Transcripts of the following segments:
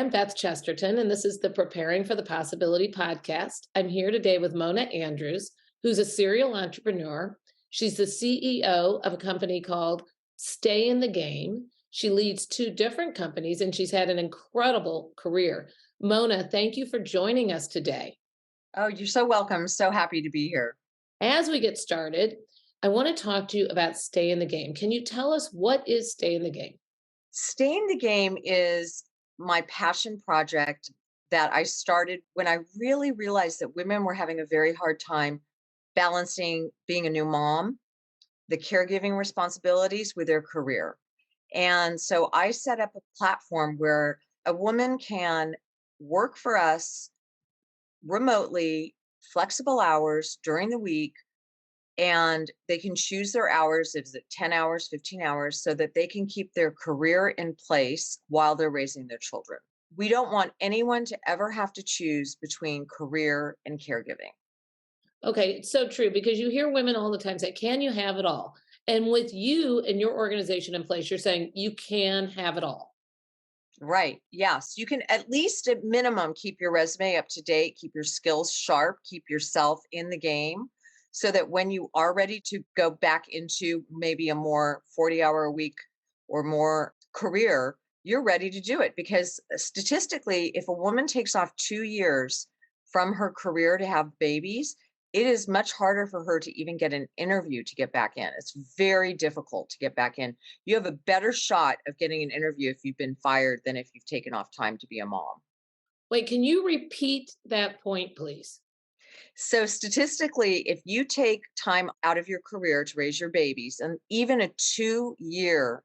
I'm Beth Chesterton, and this is the Preparing for the Possibility podcast. I'm here today with Mona Andrews, who's a serial entrepreneur. She's the CEO of a company called Stay in the Game. She leads two different companies, and she's had an incredible career. Mona, thank you for joining us today. Oh, you're so welcome. So happy to be here. As we get started, I want to talk to you about Stay in the Game. Can you tell us what is Stay in the Game? Stay in the Game is my passion project that I started when I really realized that women were having a very hard time balancing being a new mom, the caregiving responsibilities with their career. And so I set up a platform where a woman can work for us remotely, flexible hours during the week, and they can choose their hours. Is it 10 hours, 15 hours, so that they can keep their career in place while they're raising their children. We don't want anyone to ever have to choose between career and caregiving. Okay, it's so true because you hear women all the time say, "Can you have it all?" And with you and your organization in place, you're saying you can have it all. Right. Yes. You can at least at minimum keep your resume up to date, keep your skills sharp, keep yourself in the game so that when you are ready to go back into maybe a more 40-hour a week or more career, you're ready to do it. Because statistically, if a woman takes off 2 years from her career to have babies, it is much harder for her to even get an interview to get back in. It's very difficult to get back in. You have a better shot of getting an interview if you've been fired than if you've taken off time to be a mom. Wait, can you repeat that point, please? So, statistically, if you take time out of your career to raise your babies, and even a 2 year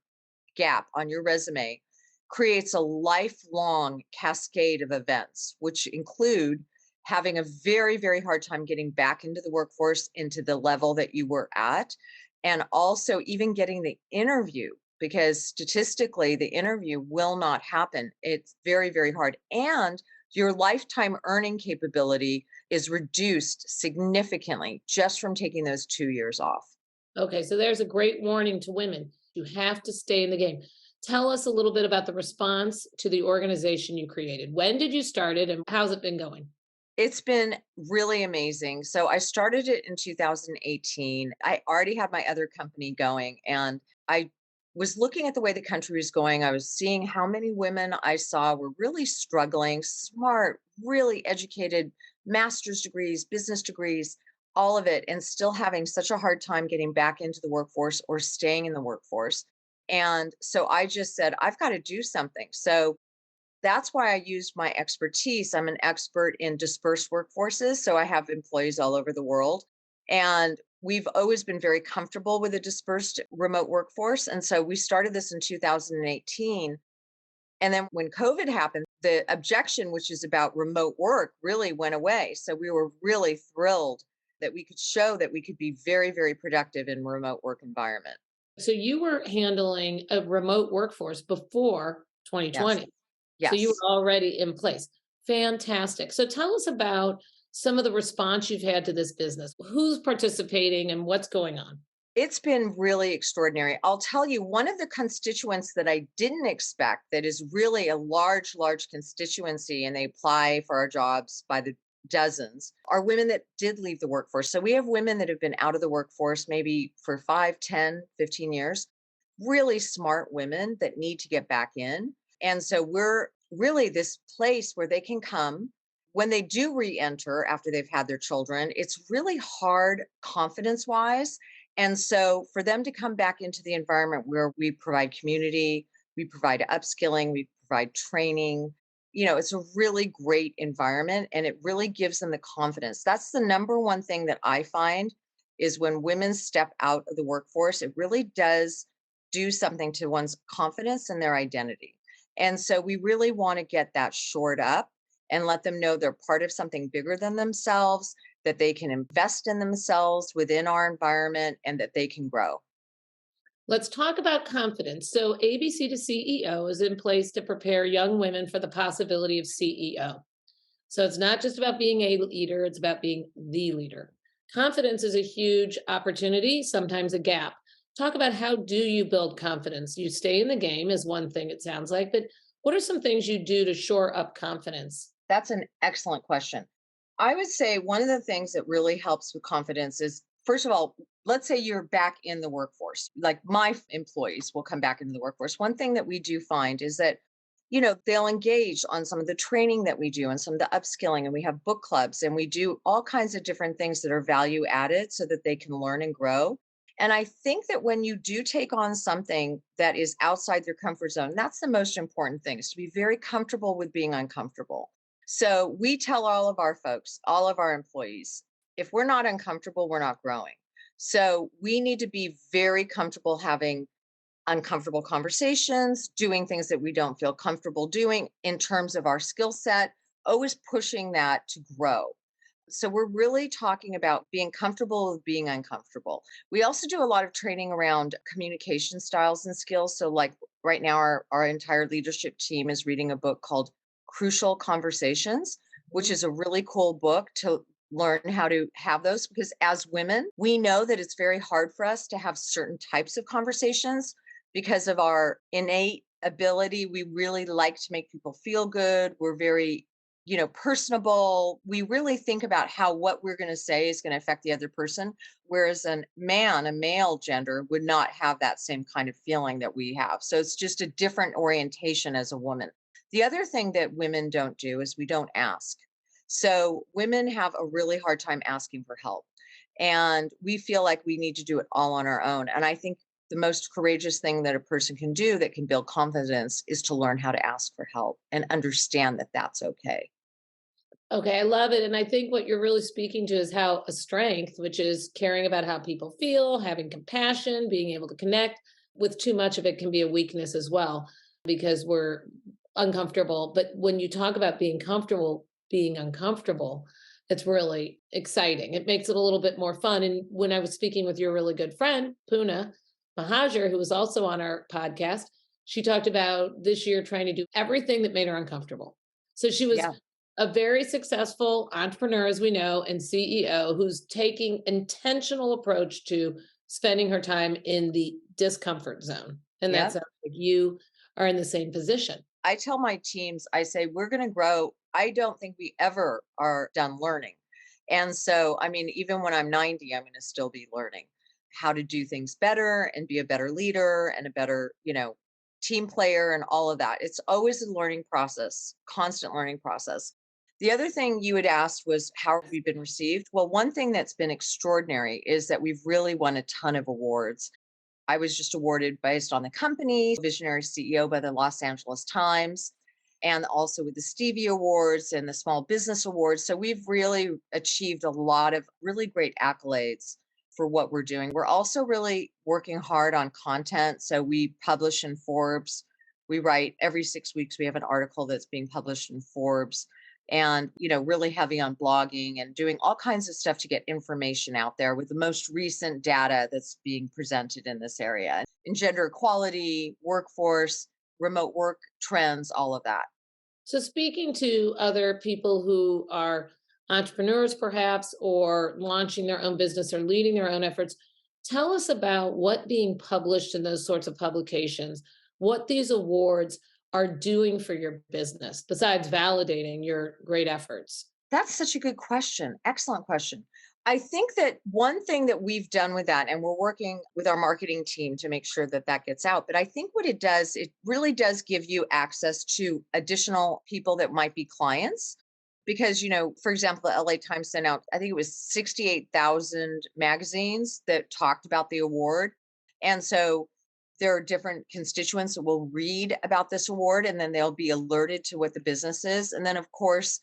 gap on your resume creates a lifelong cascade of events, which include having a very, very hard time getting back into the workforce, into the level that you were at, and also even getting the interview, because statistically, the interview will not happen. It's very, very hard. And your lifetime earning capability is reduced significantly just from taking those 2 years off. Okay, so there's a great warning to women. You have to stay in the game. Tell us a little bit about the response to the organization you created. When did you start it and how's it been going? It's been really amazing. So I started it in 2018. I already had my other company going, and I was looking at the way the country was going. I was seeing how many women I saw were really struggling, smart, really educated, master's degrees, business degrees, all of it, and still having such a hard time getting back into the workforce or staying in the workforce. And so I just said, I've got to do something. So that's why I used my expertise. I'm an expert in dispersed workforces. So I have employees all over the world. And we've always been very comfortable with a dispersed remote workforce. And so we started this in 2018. And then when COVID happened, the objection, which is about remote work, really went away. So we were really thrilled that we could show that we could be very, very productive in a remote work environment. So you were handling a remote workforce before Yes. 2020. So you Yes. were already in place. Fantastic. So tell us about some of the response you've had to this business. Who's participating and what's going on? It's been really extraordinary. I'll tell you, one of the constituents that I didn't expect that is really a large, large constituency, and they apply for our jobs by the dozens, are women that did leave the workforce. So we have women that have been out of the workforce maybe for 5, 10, 15 years, really smart women that need to get back in. And so we're really this place where they can come. When they do re enter after they've had their children, it's really hard confidence wise. And so for them to come back into the environment where we provide community, we provide upskilling, we provide training, it's a really great environment and it really gives them the confidence. That's the number one thing that I find is when women step out of the workforce, it really does do something to one's confidence and their identity. And so we really want to get that shored up and let them know they're part of something bigger than themselves, that they can invest in themselves within our environment, and that they can grow. Let's talk about confidence. So ABC to CEO is in place to prepare young women for the possibility of CEO. So it's not just about being a leader, it's about being the leader. Confidence is a huge opportunity, sometimes a gap. Talk about how do you build confidence? You stay in the game is one thing it sounds like, but What are some things you do to shore up confidence? That's an excellent question. I would say one of the things that really helps with confidence is, first of all, let's say you're back in the workforce. Like employees will come back into the workforce. One thing that we do find is that, they'll engage on some of the training that we do and some of the upskilling, and we have book clubs and we do all kinds of different things that are value added so that they can learn and grow. And I think that when you do take on something that is outside their comfort zone, that's the most important thing, is to be very comfortable with being uncomfortable. So we tell all of our folks, all of our employees, if we're not uncomfortable, we're not growing. So we need to be very comfortable having uncomfortable conversations, doing things that we don't feel comfortable doing in terms of our skill set, always pushing that to grow. So we're really talking about being comfortable with being uncomfortable. We also do a lot of training around communication styles and skills. So like right now, our entire leadership team is reading a book called Crucial Conversations, which is a really cool book to learn how to have those, because as women, we know that it's very hard for us to have certain types of conversations because of our innate ability. We really like to make people feel good. We're very, personable. We really think about how what we're going to say is going to affect the other person. Whereas a male gender, would not have that same kind of feeling that we have. So it's just a different orientation as a woman. The other thing that women don't do is we don't ask. So women have a really hard time asking for help. And we feel like we need to do it all on our own. And I think the most courageous thing that a person can do that can build confidence is to learn how to ask for help and understand that that's okay. Okay, I love it. And I think what you're really speaking to is how a strength, which is caring about how people feel, having compassion, being able to connect. With too much of it can be a weakness as well because we're uncomfortable. But when you talk about being comfortable, being uncomfortable, it's really exciting. It makes it a little bit more fun. And when I was speaking with your really good friend, Puna Mahajer, who was also on our podcast, she talked about this year trying to do everything that made her uncomfortable. So she was Yeah. a very successful entrepreneur, as we know, and CEO who's taking intentional approach to spending her time in the discomfort zone. And that Yeah. sounds like you are in the same position. I tell my teams, I say, we're going to grow. I don't think we ever are done learning. And so, I mean, even when I'm 90, I'm going to still be learning how to do things better and be a better leader and a better, team player and all of that. It's always a learning process, constant learning process. The other thing you had asked was, how have we been received? Well, one thing that's been extraordinary is that we've really won a ton of awards. I was just awarded, based on the company, Visionary CEO by the Los Angeles Times, and also with the Stevie Awards and the Small Business Awards. So we've really achieved a lot of really great accolades for what we're doing. We're also really working hard on content. So we publish in Forbes. We write every 6 weeks, we have an article that's being published in Forbes, and really heavy on blogging and doing all kinds of stuff to get information out there with the most recent data that's being presented in this area, in gender equality, workforce, remote work trends, all of that. So, speaking to other people who are entrepreneurs, perhaps, or launching their own business or leading their own efforts, tell us about what being published in those sorts of publications, what these awards are doing for your business, besides validating your great efforts. That's such a good question. Excellent question. I think that one thing that we've done with that, and we're working with our marketing team to make sure that that gets out, but I think what it does, it really does give you access to additional people that might be clients. Because, for example, the LA Times sent out, I think it was 68,000 magazines that talked about the award. And so there are different constituents that will read about this award, and then they'll be alerted to what the business is. And then, of course,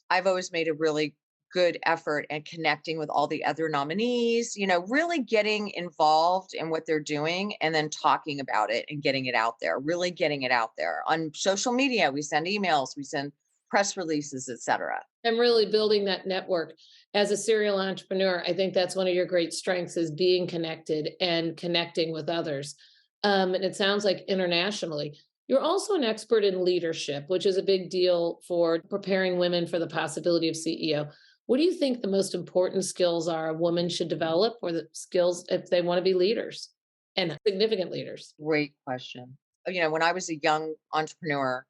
I've always made a really good effort at connecting with all the other nominees, really getting involved in what they're doing and then talking about it and getting it out there, really getting it out there on social media. We send emails, we send press releases, etc. And really building that network. As a serial entrepreneur, I think that's one of your great strengths is being connected and connecting with others. And it sounds like internationally. You're also an expert in leadership, which is a big deal for preparing women for the possibility of CEO. What do you think the most important skills are a woman should develop, or the skills if they want to be leaders and significant leaders? Great question. When I was a young entrepreneur,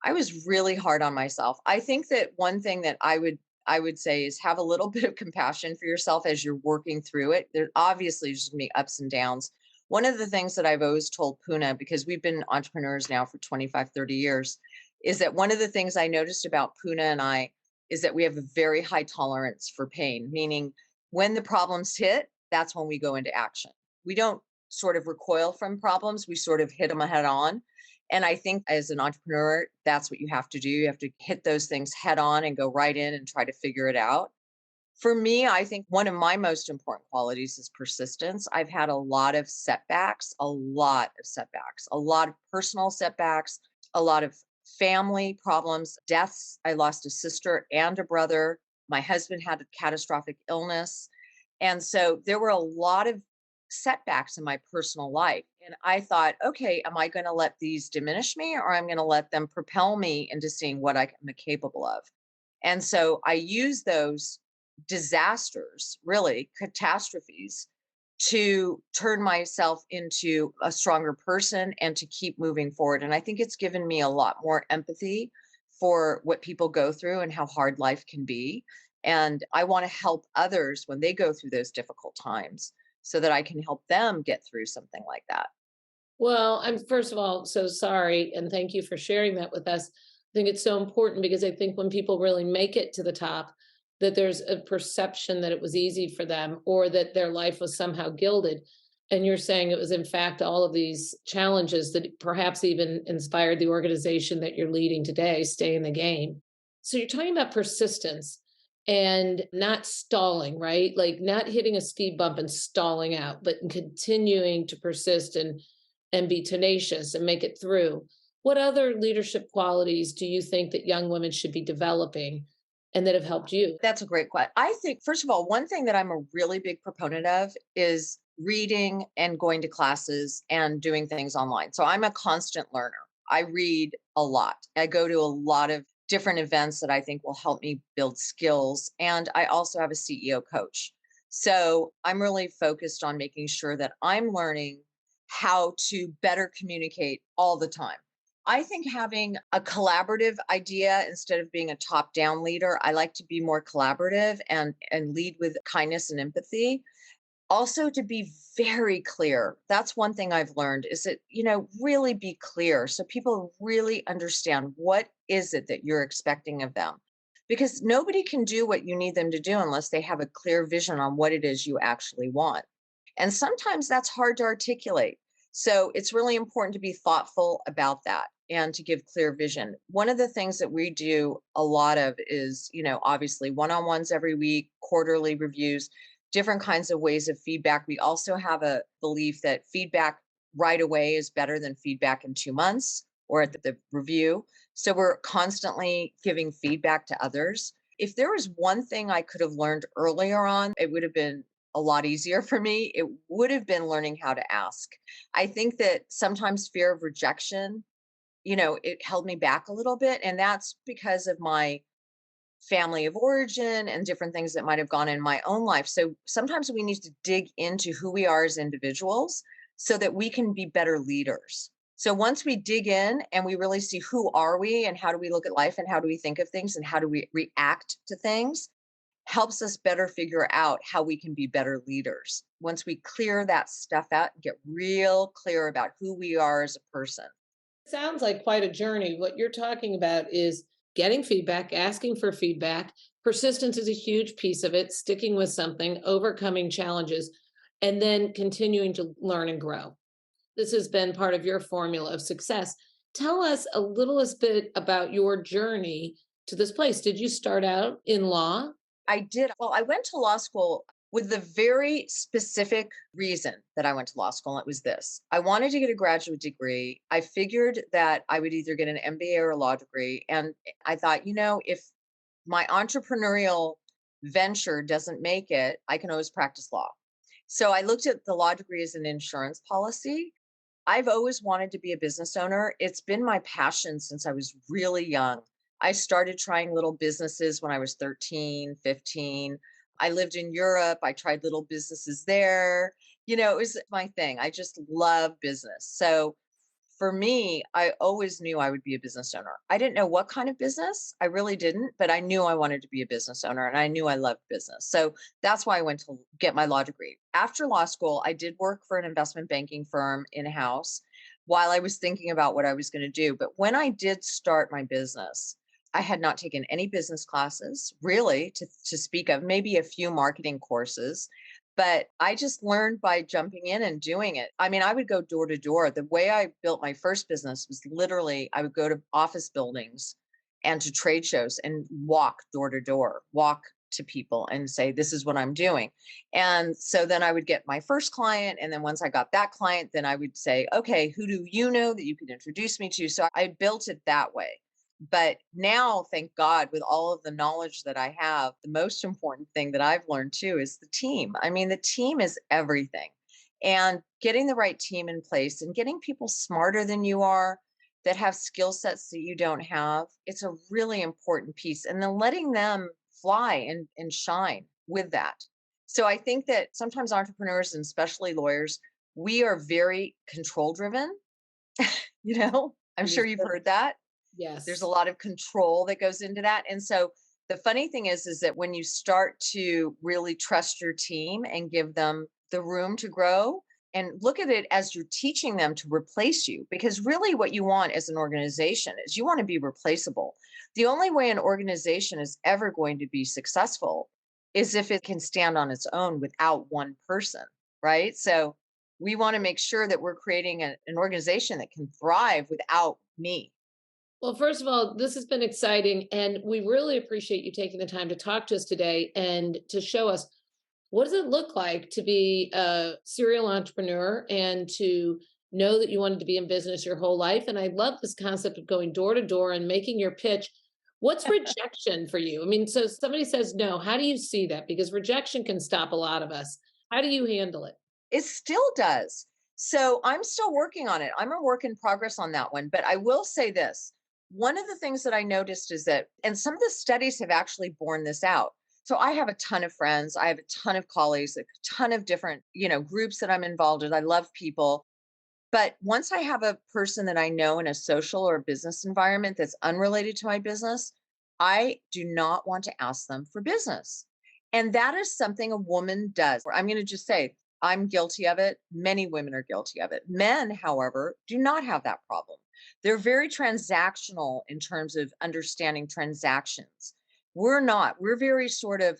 I was really hard on myself. I think that one thing that I would say is have a little bit of compassion for yourself as you're working through it. There obviously there's going to be ups and downs. One of the things that I've always told Puna, because we've been entrepreneurs now for 25, 30 years, is that one of the things I noticed about Puna and I is that we have a very high tolerance for pain, meaning when the problems hit, that's when we go into action. We don't sort of recoil from problems, we sort of hit them head on. And I think as an entrepreneur, that's what you have to do. You have to hit those things head on and go right in and try to figure it out. For me, I think one of my most important qualities is persistence. I've had a lot of setbacks, a lot of personal setbacks, a lot of family problems, deaths. I lost a sister and a brother. My husband had a catastrophic illness. And so there were a lot of setbacks in my personal life. And I thought, okay, am I going to let these diminish me or I'm going to let them propel me into seeing what I am capable of? And so I use those disasters, really catastrophes, to turn myself into a stronger person and to keep moving forward. And I think it's given me a lot more empathy for what people go through and how hard life can be. And I want to help others when they go through those difficult times so that I can help them get through something like that. Well, I'm first of all so sorry and thank you for sharing that with us. I think it's so important because I think when people really make it to the top, that there's a perception that it was easy for them or that their life was somehow gilded. And you're saying it was, in fact, all of these challenges that perhaps even inspired the organization that you're leading today, Stay in the Game. So you're talking about persistence and not stalling, right? Like not hitting a speed bump and stalling out, but continuing to persist and be tenacious and make it through. What other leadership qualities do you think that young women should be developing and that have helped you? That's a great question. I think, first of all, one thing that I'm a really big proponent of is reading and going to classes and doing things online. So I'm a constant learner. I read a lot. I go to a lot of different events that I think will help me build skills. And I also have a CEO coach. So I'm really focused on making sure that I'm learning how to better communicate all the time. I think having a collaborative idea instead of being a top-down leader, I like to be more collaborative and lead with kindness and empathy. Also to be very clear. That's one thing I've learned is that, really be clear so people really understand what is it that you're expecting of them. Because nobody can do what you need them to do unless they have a clear vision on what it is you actually want. And sometimes that's hard to articulate. So it's really important to be thoughtful about that and to give clear vision. One of the things that we do a lot of is, obviously one on ones every week, quarterly reviews, different kinds of ways of feedback. We also have a belief that feedback right away is better than feedback in 2 months or at the review. So we're constantly giving feedback to others. If there was one thing I could have learned earlier on, it would have been a lot easier for me. It would have been learning how to ask. I think that sometimes fear of rejection, it held me back a little bit. And that's because of my family of origin and different things that might have gone in my own life. So sometimes we need to dig into who we are as individuals so that we can be better leaders. So once we dig in and we really see who are we and how do we look at life and how do we think of things and how do we react to things, helps us better figure out how we can be better leaders. Once we clear that stuff out, get real clear about who we are as a person. Sounds like quite a journey. What you're talking about is getting feedback, asking for feedback. Persistence is a huge piece of it, sticking with something, overcoming challenges, and then continuing to learn and grow. This has been part of your formula of success. Tell us a little bit about your journey to this place. Did you start out in law? I did. Well, I went to law school with the very specific reason that I went to law school. And it was this: I wanted to get a graduate degree. I figured that I would either get an MBA or a law degree. And I thought, if my entrepreneurial venture doesn't make it, I can always practice law. So I looked at the law degree as an insurance policy. I've always wanted to be a business owner. It's been my passion since I was really young. I started trying little businesses when I was 13, 15. I lived in Europe. I tried little businesses there. It was my thing. I just love business. So for me, I always knew I would be a business owner. I didn't know what kind of business. I really didn't, but I knew I wanted to be a business owner and I knew I loved business. So that's why I went to get my law degree. After law school, I did work for an investment banking firm in house while I was thinking about what I was going to do. But when I did start my business, I had not taken any business classes really to speak of, maybe a few marketing courses. But I just learned by jumping in and doing it. I mean, I would go door to door. The way I built my first business was literally I would go to office buildings and to trade shows and walk door to door, walk to people and say, this is what I'm doing. And so then I would get my first client. And then once I got that client, then I would say, okay, who do you know that you could introduce me to? So I built it that way. But now, thank God, with all of the knowledge that I have, the most important thing that I've learned too is the team. I mean, the team is everything. And getting the right team in place and getting people smarter than you are that have skill sets that you don't have, it's a really important piece. And then letting them fly and shine with that. So I think that sometimes entrepreneurs and especially lawyers, we are very control driven, I'm sure you've Understood. heard that. There's a Yes. lot of control that goes into that. And so the funny thing is that when you start to really trust your team and give them the room to grow and look at it as you're teaching them to replace you, because really what you want as an organization is you want to be replaceable. The only way an organization is ever going to be successful is if it can stand on its own without one person, right? So we want to make sure that we're creating an organization that can thrive without me. Well, first of all, this has been exciting, and we really appreciate you taking the time to talk to us today and to show us what does it look like to be a serial entrepreneur and to know that you wanted to be in business your whole life. And I love this concept of going door to door and making your pitch. What's rejection for you? I mean, so somebody says no. How do you see that? Because rejection can stop a lot of us. How do you handle it? It still does. So I'm still working on it. I'm a work in progress on that one. But I will say this, one of the things that I noticed is that, and some of the studies have actually borne this out. So I have a ton of friends. I have a ton of colleagues, a ton of different, groups that I'm involved in. I love people. But once I have a person that I know in a social or business environment that's unrelated to my business, I do not want to ask them for business. And that is something a woman does. I'm going to just say, I'm guilty of it. Many women are guilty of it. Men, however, do not have that problem. They're very transactional in terms of understanding transactions. We're not. We're very sort of,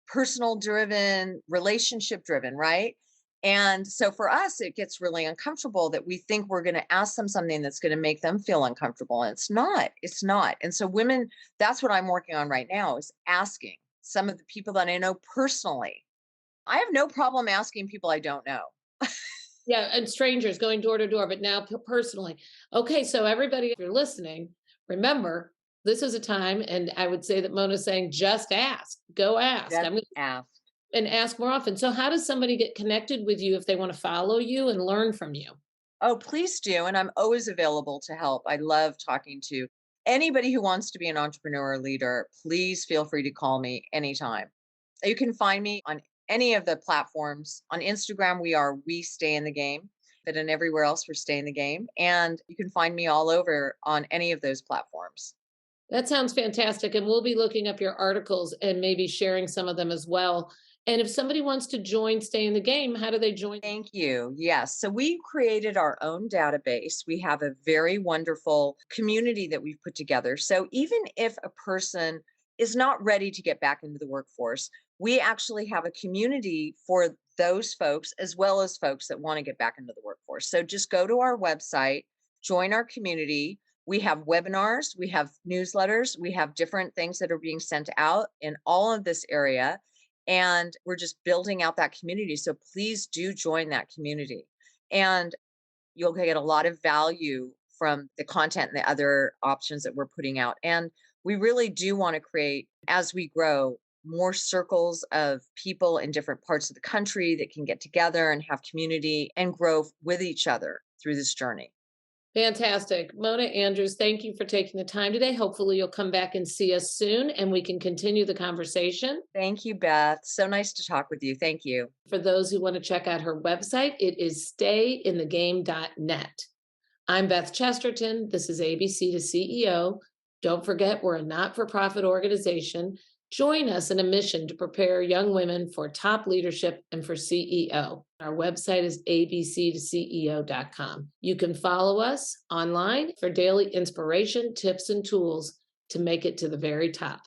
personal driven, relationship driven, right? And so for us, it gets really uncomfortable that we think we're going to ask them something that's going to make them feel uncomfortable. And it's not. It's not. And so women, that's what I'm working on right now is asking some of the people that I know personally. I have no problem asking people I don't know. Yeah, and strangers going door to door, but now personally. Okay, so everybody, if you're listening, remember this is a time, and I would say that Mona's saying, just ask, go ask. Just ask. And ask more often. So, how does somebody get connected with you if they want to follow you and learn from you? Oh, please do. And I'm always available to help. I love talking to anybody who wants to be an entrepreneur or leader. Please feel free to call me anytime. You can find me on any of the platforms. On Instagram, We Stay in the Game, but in everywhere else, we're Stay in the Game. And you can find me all over on any of those platforms. That sounds fantastic. And we'll be looking up your articles and maybe sharing some of them as well. And if somebody wants to join Stay in the Game, how do they join? Thank you. Yes. So we created our own database. We have a very wonderful community that we've put together. So even if a person is not ready to get back into the workforce, we actually have a community for those folks as well as folks that want to get back into the workforce. So just go to our website, join our community. We have webinars, we have newsletters, we have different things that are being sent out in all of this area. And we're just building out that community. So please do join that community. And you'll get a lot of value from the content and the other options that we're putting out. And we really do want to create, as we grow, more circles of people in different parts of the country that can get together and have community and grow with each other through this journey. Fantastic. Mona Andrews, thank you for taking the time today. Hopefully, you'll come back and see us soon and we can continue the conversation. Thank you, Beth. So nice to talk with you. Thank you. For those who want to check out her website, it is stayinthegame.net. I'm Beth Chesterton. This is ABC to CEO. Don't forget, we're a not for profit organization. Join us in a mission to prepare young women for top leadership and for CEO. Our website is abctoceo.com. You can follow us online for daily inspiration, tips, and tools to make it to the very top.